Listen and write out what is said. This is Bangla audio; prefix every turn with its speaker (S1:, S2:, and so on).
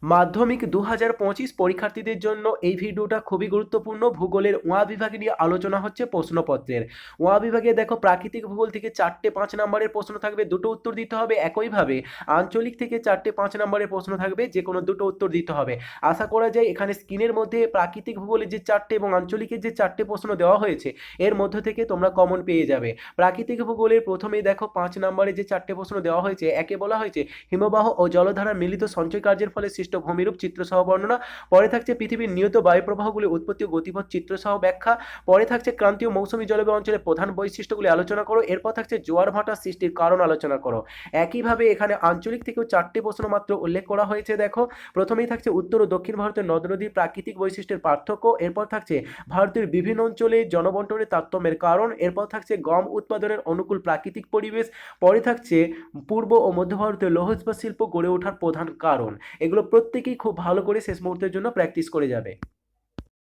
S1: মাধ্যমিক 2025 পরীক্ষার্থীদের জন্য এই ভিডিওটা খুবই গুরুত্বপূর্ণ। ভূগোলের ওয়া বিভাগে নিয়ে আলোচনা হচ্ছে প্রশ্নপত্রের। ওয়া বিভাগে দেখো প্রাকৃতিক ভূগোল থেকে 4টে 5 নম্বরের প্রশ্ন থাকবে, দুটো উত্তর দিতে হবে। একইভাবে আঞ্চলিক থেকে 4টে 5 নম্বরের প্রশ্ন থাকবে, যে কোনো দুটো উত্তর দিতে হবে। আশা করা যায় এখানে স্ক্রিনের মধ্যে প্রাকৃতিক ভূগোলের যে 4টে এবং আঞ্চলিকের যে 4টে প্রশ্ন দেওয়া হয়েছে এর মধ্য থেকে তোমরা কমন পেয়ে যাবে। প্রাকৃতিক ভূগোলের প্রথমেই দেখো 5 নম্বরে যে 4টে প্রশ্ন দেওয়া হয়েছে, একে বলা হয়েছে হিমবাহ ও জলধারার মিলিত সঞ্চয় কার্যের ফলে সৃষ্ট ভূমিরূপ চিত্রসহ বর্ণনা। পরে থাকছে পৃথিবীর নিয়ত বায়ুপ্রবাহগুলি উৎপত্তি ও গতিপথ চিত্রসহ ব্যাখ্যা। পরে থাকছে ক্রান্তীয় মৌসুমী জলবায়ু অঞ্চলের প্রধান বৈশিষ্ট্যগুলি আলোচনা করো। এরপর থাকছে জোয়ার ভাটা সৃষ্টির কারণ আলোচনা করো। একইভাবে এখানে আঞ্চলিক থেকেও 4টে প্রশ্ন মাত্র উল্লেখ করা হয়েছে। দেখো প্রথমেই থাকছে উত্তর ও দক্ষিণ ভারতের নদ নদীর প্রাকৃতিক বৈশিষ্ট্যের পার্থক্য। এরপর থাকছে ভারতের বিভিন্ন অঞ্চলে জনবন্টনের তারতম্যের কারণ। এরপর থাকছে গম উৎপাদনের অনুকূল প্রাকৃতিক পরিবেশ। পরে থাকছে পূর্ব ও মধ্য ভারতের লৌহ ইস্পাত শিল্প গড়ে ওঠার প্রধান কারণ। এগুলো প্রত্যেকেই খুব ভালো করে শেষ মুহূর্তের জন্য প্র্যাকটিস করে যাবে।